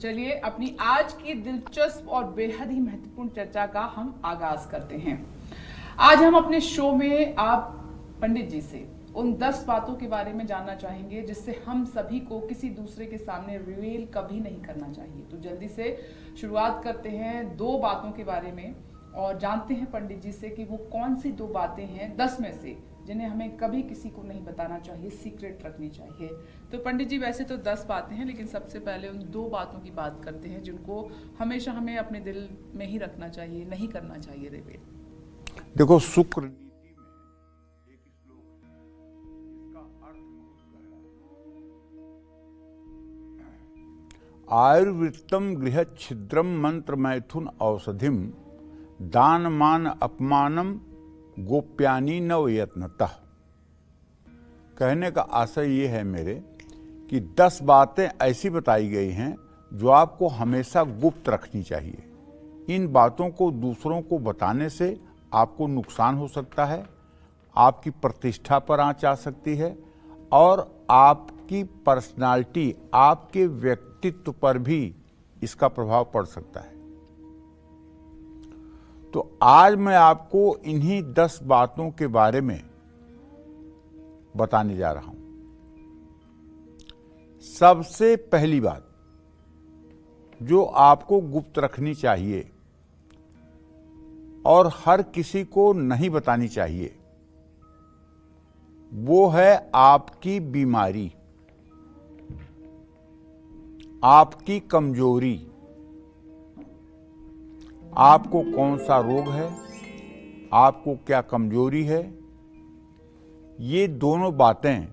चलिए अपनी आज की दिलचस्प और बेहद ही महत्वपूर्ण चर्चा का हम आगाज करते हैं। आज हम अपने शो में आप पंडित जी से उन 10 बातों के बारे में जानना चाहेंगे जिससे हम सभी को किसी दूसरे के सामने रिवील कभी नहीं करना चाहिए। तो जल्दी से शुरुआत करते हैं 2 बातों के बारे में और जानते हैं पंडित जी से कि वो कौन सी 2 बातें हैं 10 में से जिन्हें हमें कभी किसी को नहीं बताना चाहिए, सीक्रेट रखनी चाहिए। तो पंडित जी वैसे तो 10 बातें हैं, लेकिन सबसे पहले उन 2 बातों की बात करते हैं जिनको हमेशा हमें अपने दिल में ही रखना चाहिए, नहीं करना चाहिए रिवील। देखो, शुक्र नीति में एक श्लोक है जिसका अर्थ बहुत गहरा है। आयुर्वृत्तम गृह छिद्रम मंत्र मैथुन औषधिम दान मान अपमानम गोप्यानी नवयत्नतः। कहने का आशय ये है मेरे कि 10 बातें ऐसी बताई गई हैं जो आपको हमेशा गुप्त रखनी चाहिए। इन बातों को दूसरों को बताने से आपको नुकसान हो सकता है, आपकी प्रतिष्ठा पर आंच आ सकती है और आपकी पर्सनालिटी, आपके व्यक्तित्व पर भी इसका प्रभाव पड़ सकता है। तो आज मैं आपको इन्हीं 10 बातों के बारे में बताने जा रहा हूं। सबसे पहली बात जो आपको गुप्त रखनी चाहिए और हर किसी को नहीं बतानी चाहिए, वो है आपकी बीमारी, आपकी कमजोरी। आपको कौन सा रोग है, आपको क्या कमजोरी है, ये दोनों बातें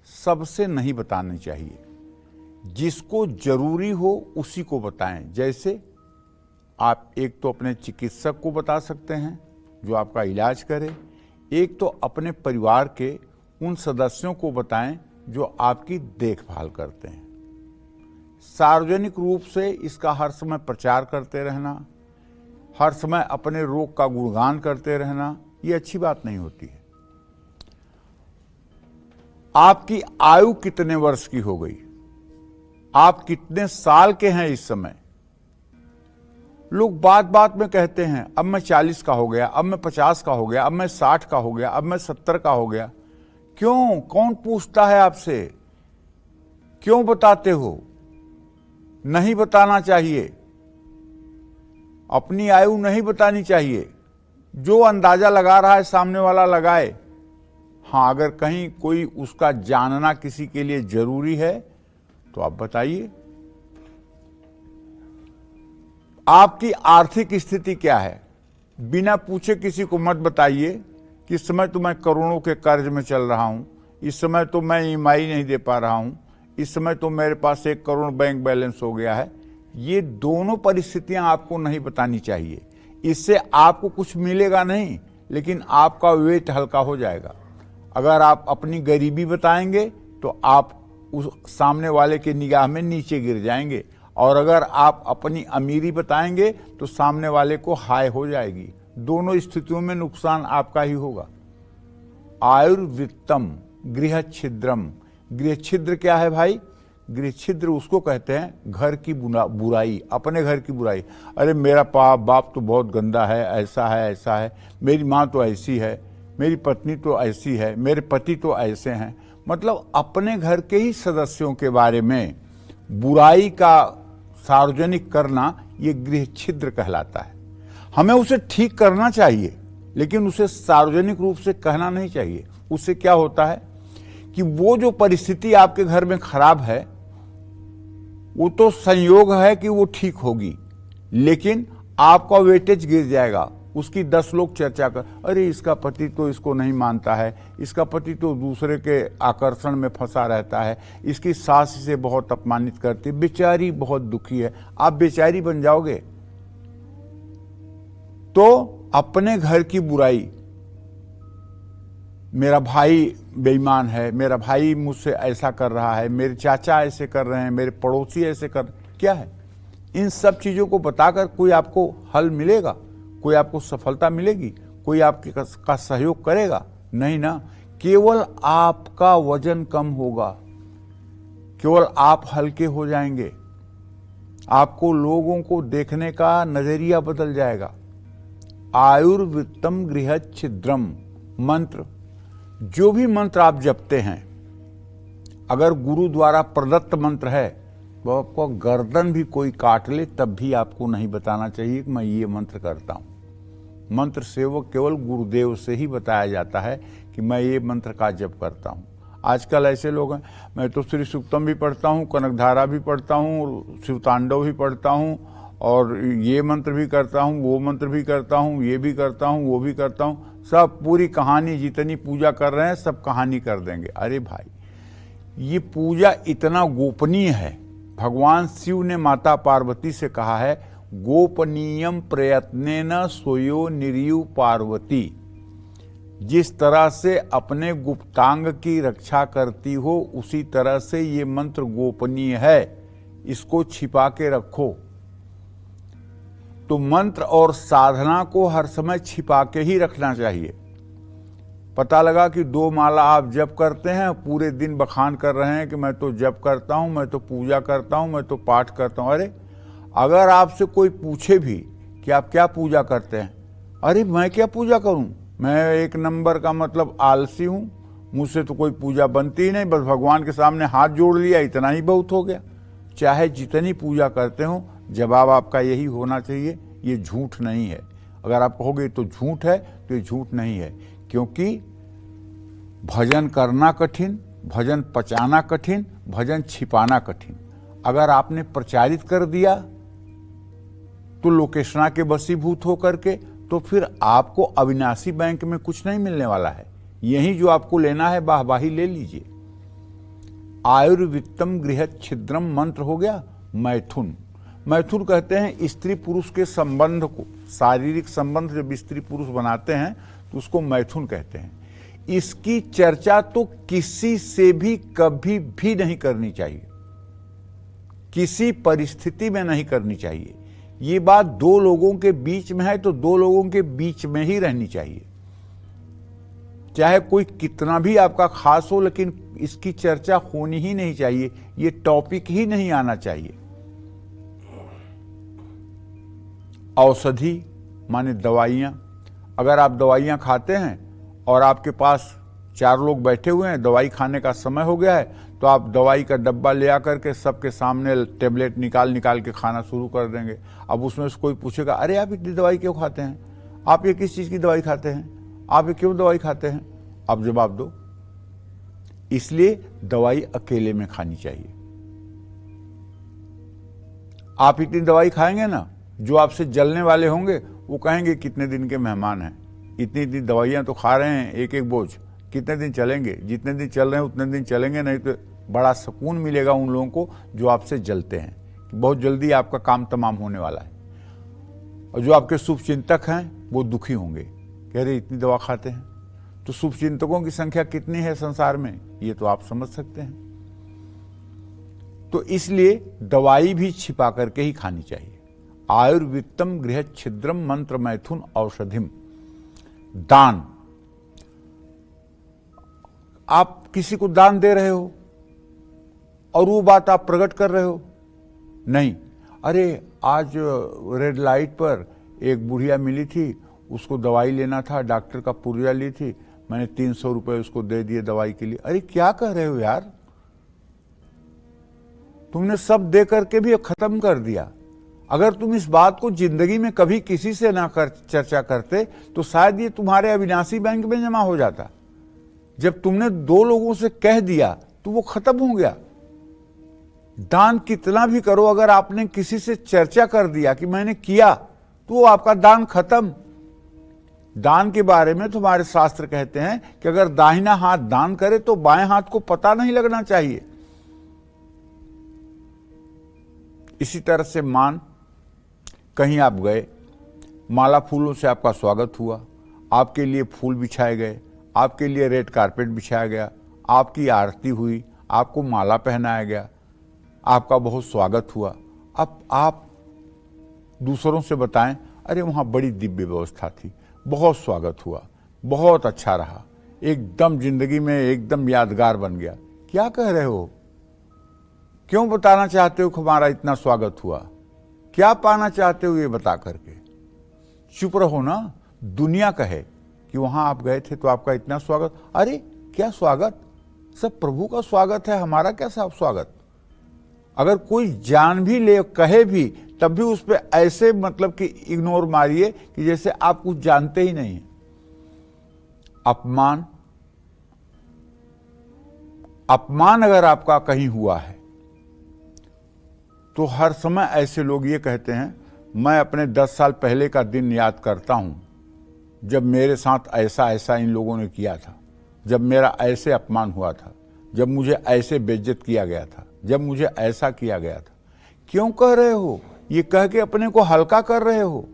सबसे नहीं बतानी चाहिए। जिसको जरूरी हो उसी को बताएं। जैसे आप एक तो अपने चिकित्सक को बता सकते हैं जो आपका इलाज करे, एक तो अपने परिवार के उन सदस्यों को बताएं जो आपकी देखभाल करते हैं। सार्वजनिक रूप से इसका हर समय प्रचार करते रहना, हर समय अपने रोग का गुणगान करते रहना, ये अच्छी बात नहीं होती है। आपकी आयु कितने वर्ष की हो गई, आप कितने साल के हैं इस समय। लोग बात बात में कहते हैं अब मैं 40 का हो गया, अब मैं 50 का हो गया, अब मैं 60 का हो गया, अब मैं 70 का हो गया। क्यों? कौन पूछता है आपसे? क्यों बताते हो? नहीं बताना चाहिए। अपनी आयु नहीं बतानी चाहिए। जो अंदाजा लगा रहा है सामने वाला लगाए। हाँ, अगर कहीं कोई उसका जानना किसी के लिए जरूरी है तो आप बताइए। आपकी आर्थिक स्थिति क्या है, बिना पूछे किसी को मत बताइए कि इस समय तो मैं करोड़ों के कर्ज में चल रहा हूं, इस समय तो मैं ईएमआई नहीं दे पा रहा हूं, इस समय तो मेरे पास 1 करोड़ बैंक बैलेंस हो गया है। ये दोनों परिस्थितियां आपको नहीं बतानी चाहिए। इससे आपको कुछ मिलेगा नहीं, लेकिन आपका वेट हल्का हो जाएगा। अगर आप अपनी गरीबी बताएंगे तो आप उस सामने वाले के निगाह में नीचे गिर जाएंगे, और अगर आप अपनी अमीरी बताएंगे तो सामने वाले को हाय हो जाएगी। दोनों स्थितियों में नुकसान आपका ही होगा। आयुर्वित्तम गृह छिद्रम। गृह छिद्र क्या है भाई? गृह छिद्र उसको कहते हैं घर की बुराई, अपने घर की बुराई। अरे मेरा बाप तो बहुत गंदा है, ऐसा है, ऐसा है, मेरी माँ तो ऐसी है, मेरी पत्नी तो ऐसी है, मेरे पति तो ऐसे हैं। मतलब अपने घर के ही सदस्यों के बारे में बुराई का सार्वजनिक करना, ये गृह छिद्र कहलाता है। हमें उसे ठीक करना चाहिए, लेकिन उसे सार्वजनिक रूप से कहना नहीं चाहिए। उससे क्या होता है कि वो जो परिस्थिति आपके घर में खराब है, वो तो संयोग है कि वो ठीक होगी, लेकिन आपका वेटेज गिर जाएगा। उसकी 10 लोग चर्चा कर, अरे इसका पति तो इसको नहीं मानता है, इसका पति तो दूसरे के आकर्षण में फंसा रहता है, इसकी सास इसे बहुत अपमानित करती, बेचारी बहुत दुखी है। आप बेचारी बन जाओगे। तो अपने घर की बुराई, मेरा भाई बेईमान है, मेरा भाई मुझसे ऐसा कर रहा है, मेरे चाचा ऐसे कर रहे हैं, मेरे पड़ोसी ऐसे कर, क्या है? इन सब चीजों को बताकर कोई आपको हल मिलेगा? कोई आपको सफलता मिलेगी? कोई आपके का सहयोग करेगा? नहीं ना। केवल आपका वजन कम होगा, केवल आप हल्के हो जाएंगे। आपको लोगों को देखने का नजरिया बदल जाएगा। आयुर्वित्तम गृह छिद्रम मंत्र, जो भी मंत्र आप जपते हैं, अगर गुरु द्वारा प्रदत्त मंत्र है तो आपको गर्दन भी कोई काट ले तब भी आपको नहीं बताना चाहिए कि मैं ये मंत्र करता हूं। मंत्र सेवक केवल गुरुदेव से ही बताया जाता है कि मैं ये मंत्र का जप करता हूं। आजकल ऐसे लोग हैं, मैं तो श्री सूक्तम भी पढ़ता हूँ, कनकधारा भी पढ़ता हूँ, शिवतांडव भी पढ़ता हूँ, और ये मंत्र भी करता हूँ, वो मंत्र भी करता हूँ, ये भी करता हूँ, वो भी करता हूँ, सब पूरी कहानी, जितनी पूजा कर रहे हैं सब कहानी कर देंगे। अरे भाई, ये पूजा इतना गोपनीय है। भगवान शिव ने माता पार्वती से कहा है, गोपनीयम प्रयत्नेन सोयो निर्यु पार्वती। जिस तरह से अपने गुप्तांग की रक्षा करती हो, उसी तरह से ये मंत्र गोपनीय है, इसको छिपा के रखो। तो मंत्र और साधना को हर समय छिपा के ही रखना चाहिए। पता लगा कि 2 माला आप जप करते हैं, पूरे दिन बखान कर रहे हैं कि मैं तो जप करता हूं, मैं तो पूजा करता हूं, मैं तो पाठ करता हूं। अरे, अगर आपसे कोई पूछे भी कि आप क्या पूजा करते हैं, अरे मैं क्या पूजा करूं, मैं 1 नंबर का मतलब आलसी हूं, मुझसे तो कोई पूजा बनती ही नहीं, बस भगवान के सामने हाथ जोड़ लिया, इतना ही बहुत हो गया। चाहे जितनी पूजा करते हो, जवाब आपका यही होना चाहिए, ये झूठ नहीं है। अगर आप कहोगे तो झूठ है, तो ये झूठ नहीं है, क्योंकि भजन करना कठिन, भजन पचाना कठिन, भजन छिपाना कठिन। अगर आपने प्रचारित कर दिया तो लोकेशना के वशीभूत होकर के, तो फिर आपको अविनाशी बैंक में कुछ नहीं मिलने वाला है। यही जो आपको लेना है, वाहवाही ले लीजिए। आयुर्वित्तम गृह छिद्रम मंत्र हो गया मैथुन। मैथुन कहते हैं स्त्री पुरुष के संबंध को, शारीरिक संबंध जब स्त्री पुरुष बनाते हैं तो उसको मैथुन कहते हैं। इसकी चर्चा तो किसी से भी कभी भी नहीं करनी चाहिए, किसी परिस्थिति में नहीं करनी चाहिए। ये बात 2 लोगों के बीच में है तो 2 लोगों के बीच में ही रहनी चाहिए, चाहे कोई कितना भी आपका खास हो, लेकिन इसकी चर्चा होनी ही नहीं चाहिए, ये टॉपिक ही नहीं आना चाहिए। औषधि माने दवाइयाँ, अगर आप दवाइयाँ खाते हैं और आपके पास 4 लोग बैठे हुए हैं, दवाई खाने का समय हो गया है, तो आप दवाई का डब्बा ले आकर के सबके सामने टेबलेट निकाल के खाना शुरू कर देंगे। अब उसमें से कोई पूछेगा, अरे आप इतनी दवाई क्यों खाते हैं, आप ये किस चीज़ की दवाई खाते हैं, आप ये क्यों दवाई खाते हैं, आप जवाब दो। इसलिए दवाई अकेले में खानी चाहिए। आप इतनी दवाई खाएंगे ना, जो आपसे जलने वाले होंगे वो कहेंगे कितने दिन के मेहमान हैं, इतनी इतनी दवाइयाँ तो खा रहे हैं, 1-1 बोझ, कितने दिन चलेंगे, जितने दिन चल रहे हैं उतने दिन चलेंगे, नहीं तो बड़ा सुकून मिलेगा उन लोगों को जो आपसे जलते हैं कि बहुत जल्दी आपका काम तमाम होने वाला है। और जो आपके शुभचिंतक हैं वो दुखी होंगे, कह रहे इतनी दवा खाते हैं। तो शुभचिंतकों की संख्या कितनी है संसार में, ये तो आप समझ सकते हैं। तो इसलिए दवाई भी छिपा करके ही खानी चाहिए। आयुर्वित्तम गृह छिद्रम मंत्र मैथुन औषधिम। दान, आप किसी को दान दे रहे हो और वो बात आप प्रकट कर रहे हो, नहीं, अरे आज रेड लाइट पर एक बुढ़िया मिली थी, उसको दवाई लेना था, डॉक्टर का पुर्जा ली थी, मैंने 300 रुपए उसको दे दिए दवाई के लिए। अरे क्या कह रहे हो यार, तुमने सब दे करके भी खत्म कर दिया। अगर तुम इस बात को जिंदगी में कभी किसी से ना चर्चा करते तो शायद ये तुम्हारे अविनाशी बैंक में जमा हो जाता। जब तुमने 2 लोगों से कह दिया तो वो खत्म हो गया। दान कितना भी करो, अगर आपने किसी से चर्चा कर दिया कि मैंने किया, तो वो आपका दान खत्म। दान के बारे में तुम्हारे शास्त्र कहते हैं कि अगर दाहिना हाथ दान करे तो बाएं हाथ को पता नहीं लगना चाहिए। इसी तरह से मान, कहीं आप गए, माला फूलों से आपका स्वागत हुआ, आपके लिए फूल बिछाए गए, आपके लिए रेड कारपेट बिछाया गया, आपकी आरती हुई, आपको माला पहनाया गया, आपका बहुत स्वागत हुआ। अब आप दूसरों से बताएं, अरे वहाँ बड़ी दिव्य व्यवस्था थी, बहुत स्वागत हुआ, बहुत अच्छा रहा, एकदम जिंदगी में एकदम यादगार बन गया। क्या कह रहे हो, क्यों बताना चाहते हो कि हमारा इतना स्वागत हुआ? क्या पाना चाहते हो ये बता करके? चुप रहो ना। दुनिया कहे कि वहां आप गए थे तो आपका इतना स्वागत। अरे क्या स्वागत, सब प्रभु का स्वागत है, हमारा क्या सब स्वागत? अगर कोई जान भी ले कहे भी तब भी उस पर ऐसे मतलब कि इग्नोर मारिए कि जैसे आप कुछ जानते ही नहीं। अपमान, अपमान अगर आपका कहीं हुआ है तो हर समय ऐसे लोग ये कहते हैं, मैं अपने 10 साल पहले का दिन याद करता हूं जब मेरे साथ ऐसा ऐसा इन लोगों ने किया था, जब मेरा ऐसे अपमान हुआ था, जब मुझे ऐसे बेइज्जत किया गया था, जब मुझे ऐसा किया गया था। क्यों कह रहे हो? ये कह के अपने को हल्का कर रहे हो।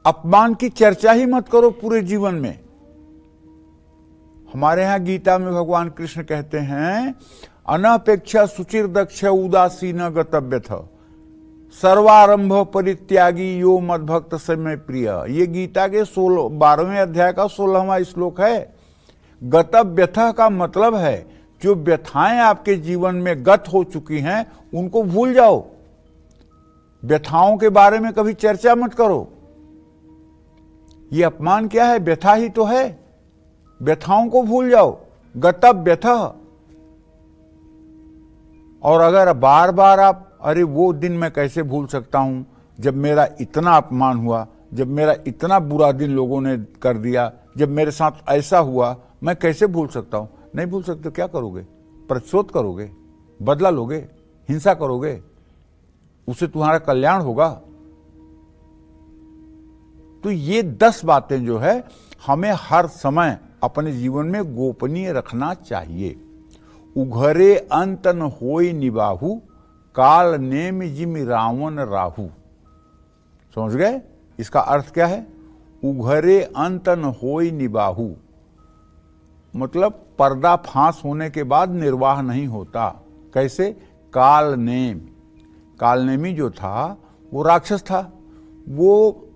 अपमान की चर्चा ही मत करो पूरे जीवन में। हमारे यहां गीता में भगवान कृष्ण कहते हैं, अनपेक्षा सुचिर दक्ष उदासीन गतव्यथ सर्वारंभ परित्यागी यो मद्भक्त समय प्रिय। ये गीता के 12वें अध्याय का 16वां श्लोक है। गतव्यथ का मतलब है जो व्यथाएं आपके जीवन में गत हो चुकी हैं उनको भूल जाओ। व्यथाओं के बारे में कभी चर्चा मत करो। ये अपमान क्या है? व्यथा ही तो है। व्यथाओं को भूल जाओ। गतव्यथ। और अगर बार बार आप, अरे वो दिन मैं कैसे भूल सकता हूं जब मेरा इतना अपमान हुआ, जब मेरा इतना बुरा दिन लोगों ने कर दिया, जब मेरे साथ ऐसा हुआ, मैं कैसे भूल सकता हूं? नहीं भूल सकते। क्या करोगे? प्रतिशोध करोगे, बदला लोगे, हिंसा करोगे, उससे तुम्हारा कल्याण होगा। तो ये 10 बातें जो है हमें हर समय अपने जीवन में गोपनीय रखना चाहिए। उघरे अंत न होई निबाहु काल नेम जिम रावण राहु। समझ गए? इसका अर्थ क्या है? उघरे अंत न होई निबाहु मतलब पर्दा फांस होने के बाद निर्वाह नहीं होता। कैसे? काल नेम। कालनेमी जो था वो राक्षस था। वो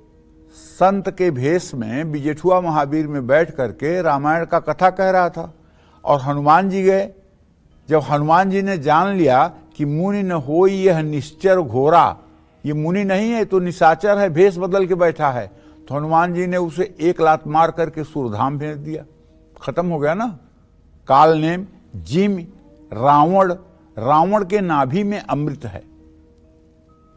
संत के भेष में बिजेठुआ महावीर में बैठ करके रामायण का कथा कह रहा था। और हनुमान जी गए। जब हनुमान जी ने जान लिया कि मुनि न होई यह निश्चर घोरा, ये मुनि नहीं है तो निशाचर है, भेष बदल के बैठा है, तो हनुमान जी ने उसे 1 लात मार करके सूरधाम भेज दिया। खत्म हो गया ना। काल नेम जिम रावण। रावण के नाभि में अमृत है।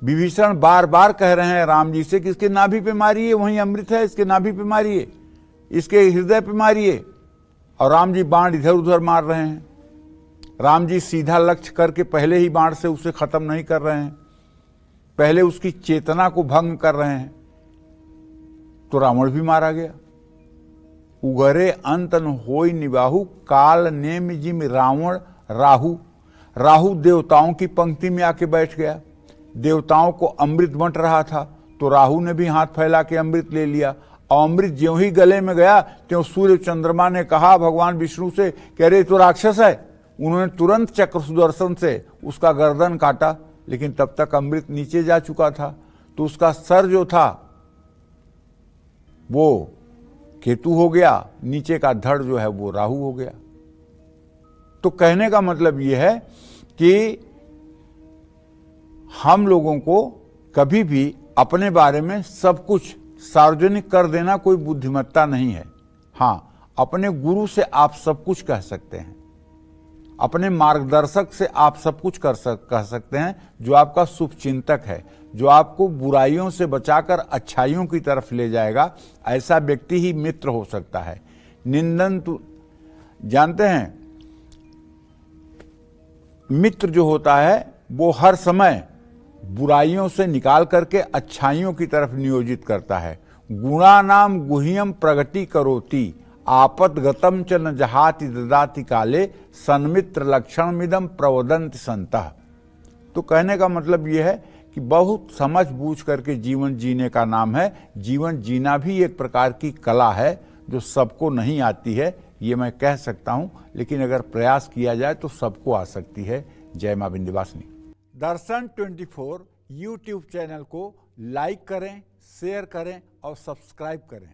विभीषण बार बार कह रहे हैं राम जी से कि इसके नाभि पे मारिए, वहीं अमृत है, इसके नाभि पे मारिए, इसके हृदय पे मारिए। और राम जी बाण इधर उधर मार रहे हैं। राम जी सीधा लक्ष्य करके पहले ही बाण से उसे खत्म नहीं कर रहे हैं, पहले उसकी चेतना को भंग कर रहे हैं। तो रावण भी मारा गया। उगरे अंत न होई निबाहु काल नेम जिम रावण राहु। राहु देवताओं की पंक्ति में आके बैठ गया। देवताओं को अमृत बंट रहा था तो राहु ने भी हाथ फैला के अमृत ले लिया। और अमृत ज्यों ही गले में गया त्यों सूर्य चंद्रमा ने कहा भगवान विष्णु से कि अरे तो राक्षस है। उन्होंने तुरंत चक्र सुदर्शन से उसका गर्दन काटा, लेकिन तब तक अमृत नीचे जा चुका था। तो उसका सर जो था वो केतु हो गया, नीचे का धड़ जो है वो राहु हो गया। तो कहने का मतलब यह है कि हम लोगों को कभी भी अपने बारे में सब कुछ सार्वजनिक कर देना कोई बुद्धिमत्ता नहीं है। हाँ, अपने गुरु से आप सब कुछ कह सकते हैं, अपने मार्गदर्शक से आप सब कुछ कह सकते हैं, जो आपका शुभ चिंतक है, जो आपको बुराइयों से बचाकर अच्छाइयों की तरफ ले जाएगा। ऐसा व्यक्ति ही मित्र हो सकता है। निंदन तो जानते हैं, मित्र जो होता है वो हर समय बुराइयों से निकाल करके अच्छाइयों की तरफ नियोजित करता है। गुणानाम गुह्यम प्रगति करोति आपदगतम च न जहाति ददाति काले सन्मित्र लक्षण मिदम प्रवदंत संतः। तो कहने का मतलब यह है कि बहुत समझ बूझ करके जीवन जीने का नाम है। जीवन जीना भी एक प्रकार की कला है जो सबको नहीं आती है, ये मैं कह सकता हूं, लेकिन अगर प्रयास किया जाए तो सबको आ सकती है। जय मां विंध्यवासिनी। दर्शन 24 यूट्यूब चैनल को लाइक करें, शेयर करें और सब्सक्राइब करें।